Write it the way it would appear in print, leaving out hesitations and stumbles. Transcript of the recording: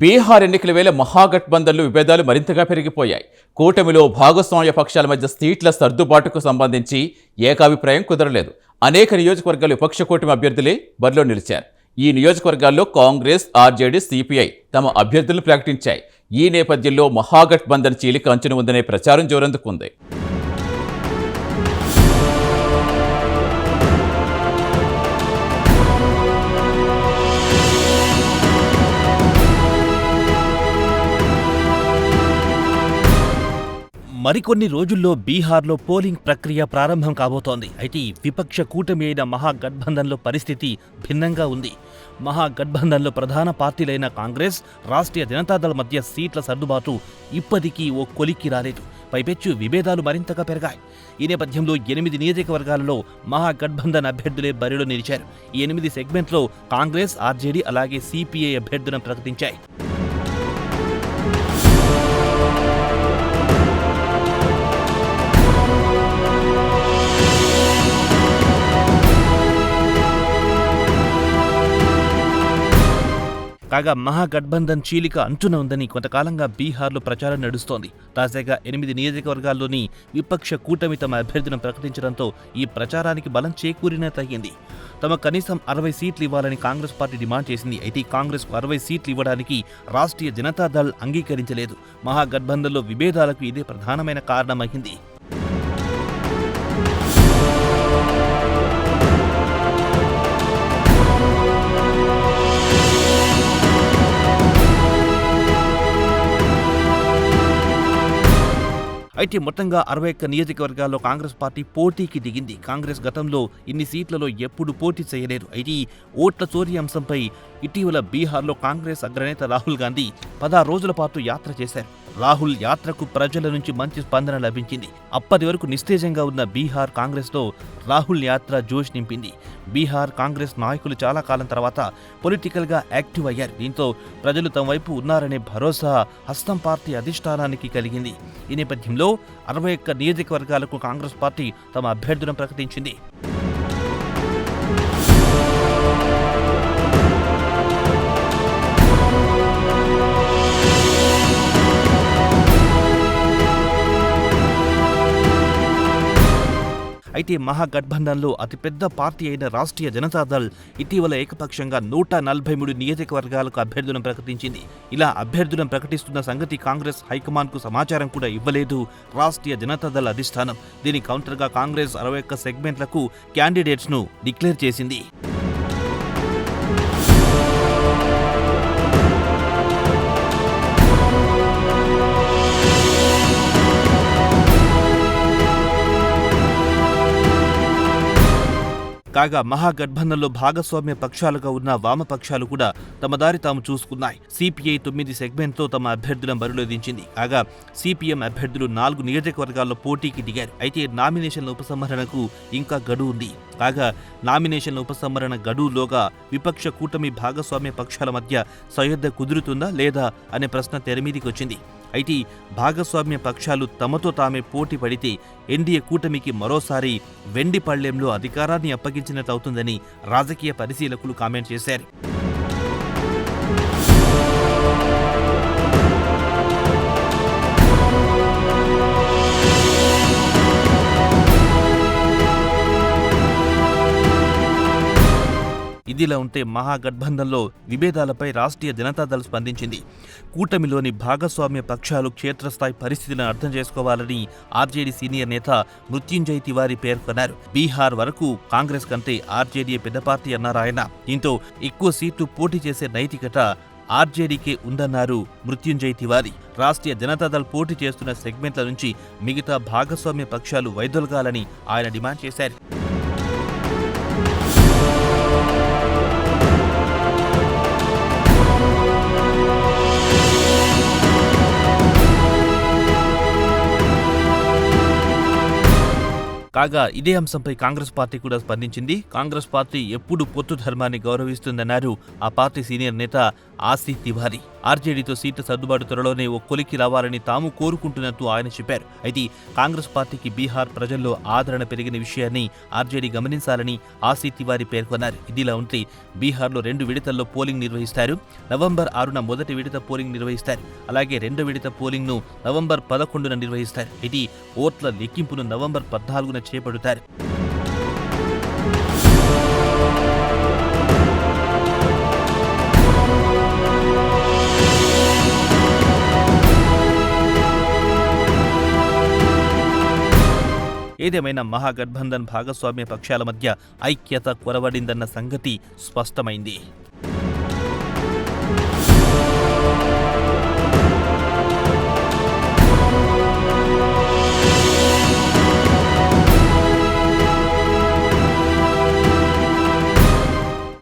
బీహార్ ఎన్నికల వేళ మహాగఠబంధన్లో విభేదాలు మరింతగా పెరిగిపోయాయి. కూటమిలో భాగస్వామ్య పక్షాల మధ్య సీట్ల సర్దుబాటుకు సంబంధించి ఏకాభిప్రాయం కుదరలేదు. అనేక నియోజకవర్గాలు విపక్ష కూటమి అభ్యర్థులే బరిలో నిలిచారు. ఈ నియోజకవర్గాల్లో కాంగ్రెస్, ఆర్జేడీ, సిపిఐ తమ అభ్యర్థులను ప్రకటించాయి. ఈ నేపథ్యంలో మహాగఠబంధన్ చీలిక అంచున ఉందనే ప్రచారం జోరందుకుంది. మరికొన్ని రోజుల్లో బీహార్లో పోలింగ్ ప్రక్రియ ప్రారంభం కాబోతోంది. అయితే విపక్ష కూటమి అయిన మహాగఠబంధన్లో పరిస్థితి భిన్నంగా ఉంది. మహాగఠబంధన్లో ప్రధాన పార్టీలైన కాంగ్రెస్, రాష్ట్రీయ జనతాదళ్ మధ్య సీట్ల సర్దుబాటు ఇప్పటికీ ఓ కొలిక్కి రాలేదు. పైపెచ్చు విభేదాలు మరింతగా పెరిగాయి. ఈ నేపథ్యంలో 8 నియోజకవర్గాలలో మహాగఠబంధన్ అభ్యర్థులే బరిలో నిలిచారు. ఈ 8 సెగ్మెంట్లో కాంగ్రెస్, ఆర్జేడీ అలాగే సిపిఐ అభ్యర్థులను ప్రకటించాయి. కాగా మహాగఠబంధన్ చీలిక అంచున ఉందని కొంతకాలంగా బీహార్లో ప్రచారం నడుస్తోంది. తాజాగా 8 నియోజకవర్గాల్లోని విపక్ష కూటమి తమ అభ్యర్థులను ప్రకటించడంతో ఈ ప్రచారానికి బలం చేకూరినట్లయింది. తమ కనీసం 60 సీట్లు ఇవ్వాలని కాంగ్రెస్ పార్టీ డిమాండ్ చేసింది. అయితే కాంగ్రెస్కు 60 సీట్లు ఇవ్వడానికి రాష్ట్రీయ జనతాదళ్ అంగీకరించలేదు. మహాగఠబంధన్లో విభేదాలకు ఇదే ప్రధానమైన కారణమైంది. అయితే మొత్తంగా 61 నియోజకవర్గాల్లో కాంగ్రెస్ పార్టీ పోటీకి దిగింది. కాంగ్రెస్ గతంలో ఇన్ని సీట్లలో ఎప్పుడు పోటీ చేయలేదు. అయితే ఓట్ల చోరీ అంశంపై ఇటీవల బీహార్లో కాంగ్రెస్ అగ్రనేత రాహుల్ గాంధీ 16 రోజుల పాటు యాత్ర చేశారు. రాహుల్ యాత్రకు ప్రజల నుంచి మంచి స్పందన లభించింది. అప్పటి వరకు నిస్తేజంగా ఉన్న బీహార్ కాంగ్రెస్లో రాహుల్ యాత్ర జోష్ నింపింది. బీహార్ కాంగ్రెస్ నాయకులు చాలా కాలం తర్వాత పొలిటికల్గా యాక్టివ్ అయ్యారు. దీంతో ప్రజలు తమ వైపు ఉన్నారనే భరోసా హస్తం పార్టీ అధిష్టానానికి కలిగింది. ఈ నేపథ్యంలో 61 నియోజకవర్గాలకు కాంగ్రెస్ పార్టీ తమ అభ్యర్థులను ప్రకటించింది. అయితే మహాగఠబంధన్లో అతిపెద్ద పార్టీ అయిన రాష్ట్రీయ జనతాదళ్ ఇటీవల ఏకపక్షంగా 143 నియోజకవర్గాలకు అభ్యర్థులను ప్రకటించింది. ఇలా అభ్యర్థులను ప్రకటిస్తున్న సంగతి కాంగ్రెస్ హైకమాండ్కు సమాచారం కూడా ఇవ్వలేదు రాష్ట్రీయ జనతాదళ్ అధిష్టానం. దీని కౌంటర్గా కాంగ్రెస్ 61 సెగ్మెంట్లకు క్యాండిడేట్స్ను డిక్లేర్ చేసింది. కాగా మహాగఠబంధన్లో భాగస్వామ్య పక్షాలుగా ఉన్న వామపక్షాలు కూడా తమ దారి తాము చూసుకున్నాయి. సిపిఐ 9 సెగ్మెంట్తో తమ అభ్యర్థులను బరిలో దించింది. కాగా సిపిఎం అభ్యర్థులు 4 నియోజకవర్గాల్లో పోటీకి దిగారు. అయితే నామినేషన్ల ఉపసంహరణకు ఇంకా గడువు ఉంది. కాగా నామినేషన్ల ఉపసంహరణ గడువులోగా విపక్ష కూటమి భాగస్వామ్య పక్షాల మధ్య సయోధ్య కుదురుతుందా లేదా అనే ప్రశ్న తెరమీదికి వచ్చింది. అయితే భాగస్వామ్య పక్షాలు తమతో తామే పోటీ పడితే ఎన్డీఏ కూటమికి మరోసారి వెండి పళ్లెంలో అధికారాన్ని అప్పగించినట్లవుతుందని రాజకీయ పరిశీలకులు కామెంట్ చేశారు. ఇదిలా ఉంటే మహాగఠబంధన్లో విభేదాలపై రాష్ట్రీయ జనతాదళ్ స్పందించింది. కూటమిలోని భాగస్వామ్య పక్షాలు క్షేత్రస్థాయి పరిస్థితిని అర్థం చేసుకోవాలని ఆర్జేడీ సీనియర్ నేత మృత్యుంజయ్ తివారీ పేర్కొన్నారు. బీహార్ వరకు కాంగ్రెస్ కంటే ఆర్జేడీ పెద్ద పార్టీ అన్నారు ఆయన. దీంతో ఎక్కువ సీట్లు పోటీ చేసే నైతికత ఆర్జేడీకే ఉందన్నారు మృత్యుంజయ్ తివారీ. రాష్ట్రీయ జనతాదళ్ పోటీ చేస్తున్న సెగ్మెంట్ల నుంచి మిగతా భాగస్వామ్య పక్షాలు వైదొలగాలని ఆయన డిమాండ్ చేశారు. కాగా ఇదే అంశంపై కాంగ్రెస్ పార్టీ కూడా స్పందించింది. కాంగ్రెస్ పార్టీ ఎప్పుడు పొత్తు ధర్మాన్ని గౌరవిస్తుందన్నారు ఆ పార్టీ సీనియర్ నేత ఆసిఫ్ తివారీ. ఆర్జేడీతో సీట్ల సర్దుబాటు త్వరలోనే ఓ కొలికి రావాలని తాము కోరుకుంటున్నట్టు ఆయన చెప్పారు. అయితే కాంగ్రెస్ పార్టీకి బీహార్ ప్రజల్లో ఆదరణ పెరిగిన విషయాన్ని ఆర్జేడీ గమనించాలని ఆసిఫ్ తివారీ పేర్కొన్నారు. ఇదిలా ఉంటే బీహార్లో 2 విడతల్లో పోలింగ్ నిర్వహిస్తారు. నవంబర్ 6న మొదటి విడత పోలింగ్ నిర్వహిస్తారు. అలాగే రెండో విడత పోలింగ్ను నవంబర్ 11న నిర్వహిస్తారు. ఇది ఓట్ల లెక్కింపును నవంబర్ 14న చేపడతారు. ఏదేమైనా మహాగఠబంధన్ భాగస్వామ్య పక్షాల మధ్య ఐక్యత కొరవడిందన్న సంగతి స్పష్టమైంది.